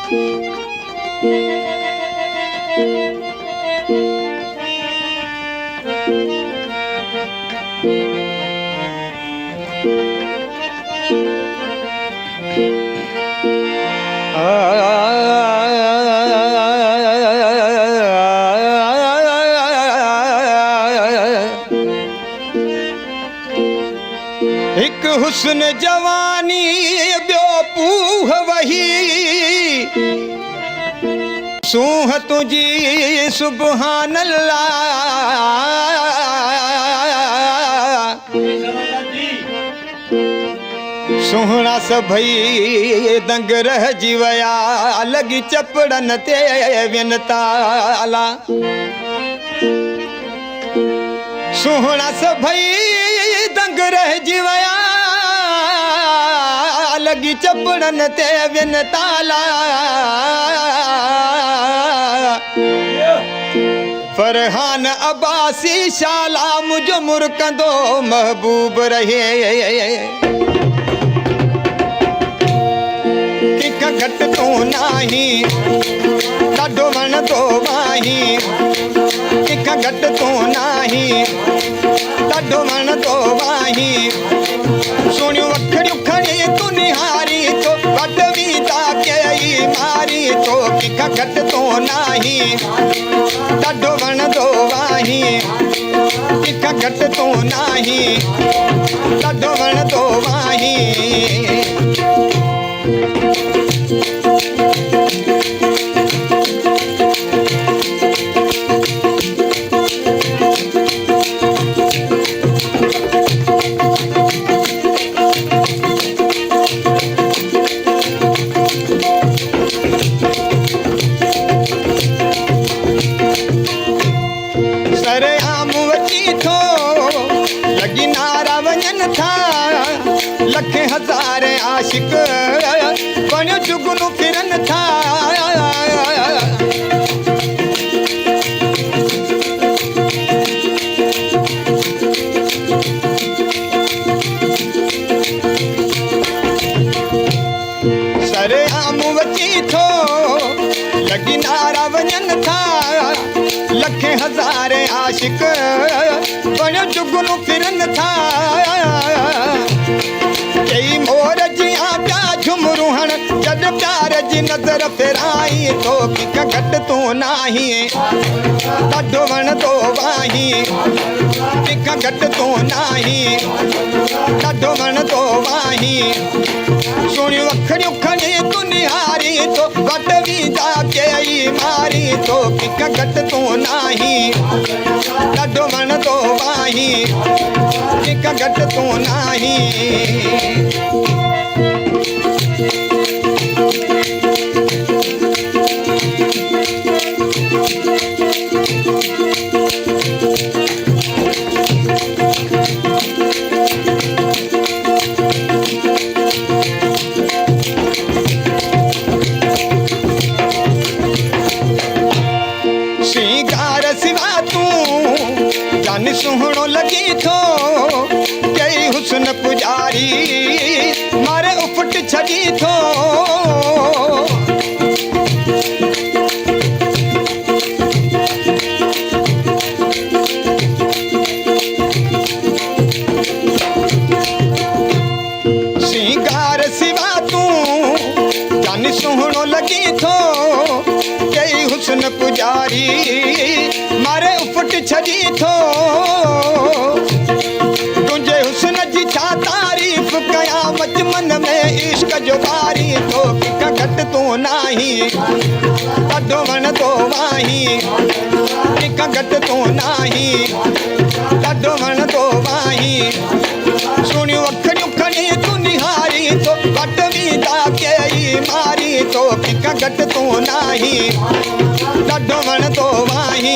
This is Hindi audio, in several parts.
एक हुस्न जवानी ब्यो पूह वही सूह तुझी सुबहान अल्लाह सुहना सभई दंग रह जीवया लगी चपड़न ते विन ताला सुहना सभई दंग रह जीवया लगी चपड़न ते विन ताला फरहान अब्बासी शाला मुझ मुरकंदो महबूब रहे किका घट तो नाही ॾाढो वण तो वाही किका घट तो नाही ॾाढो वण तो वाही सुणियूं वखड़ियूं खणी तू निहारी तो वट वीता कई मारी तो किका घट तो नाही ॾाढो वण तो वाही किका घट तो नाही ॾाढो वण तो वाही लखे हजार आशिक बणियो जुगनू फिरन था सरे आम वची थो लगी नारा वञन था लखे हजार आशिक बणियो जुगनू फिरन था मोर जिया प्या झुमरूहण जद प्यार जी नजर फिराई तो किका घट तू नाही ॾाढो वण तो वाही किका घट तू नाही ॾाढो वण तो वाही सुणियूं अखड़ियूं खणी तू निहारी तो वट वीजा कई मारी तो किका घट तू नाही ॾाढो वण तो वाही किका घट तू नाही श्रृंगार सिवा तू जान सुहणो लगी थो कई हुस्न पुजारी मारे उफट छड़ी थो श्रृंगार सिवा तू जान सुहणो लगी थो कई हुस्न पुजारी मारे उफट छड़ी थो तुझे हुस्न जी छा तारीफ कया मच मन में इश्क जो बारी तो किका घट तू नाही ॾाढो वण तो वाही किका घट तू नाही ॾाढो वण तो वाही सुणियूं अखड़ियूं खणी तू निहारी तो वट वीता कई मारी तो किका घट तू नाही ॾाढो वण तो वाही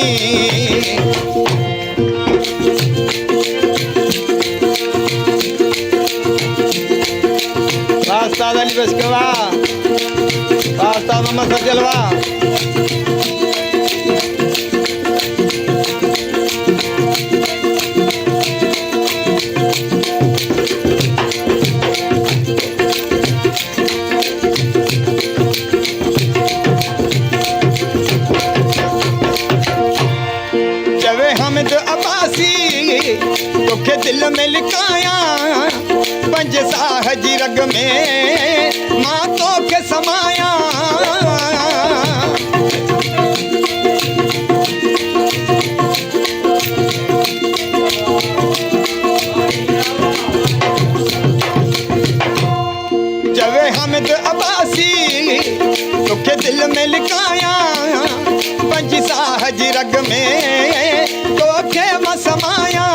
Ustaz Ali Baskwa, Ustaz Muhammad Sajalwa. लिकाया पंज साह जी रग में मां तोखे समाया जवे हमिद अब्बासी तोखे दिल में लिकाया पंज साह जी रग में तोखे मां समाया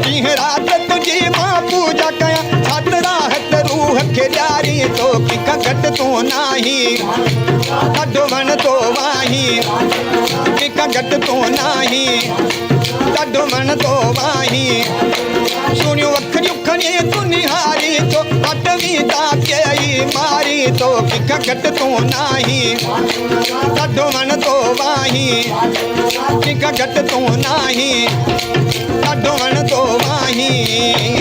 ॾींहुं राति तुंहिंजी मां पूजा कयां छा त राहत रूह खे ॾियारी तो कंहिंखां घटि तूं नाही ॾाढो वणंदो आहीं कंहिंखां घटि तूं नाही ॾाढो वणंदो आहीं सुहिणियूं अखियूं खणी तूं निहारी तो अटवी ताकई मारी तो कंहिंखां घटि तूं नाही ॾाढो वणंदो आहीं कंहिंखां घटि तूं नाही ॾाढो वणंदो आहीं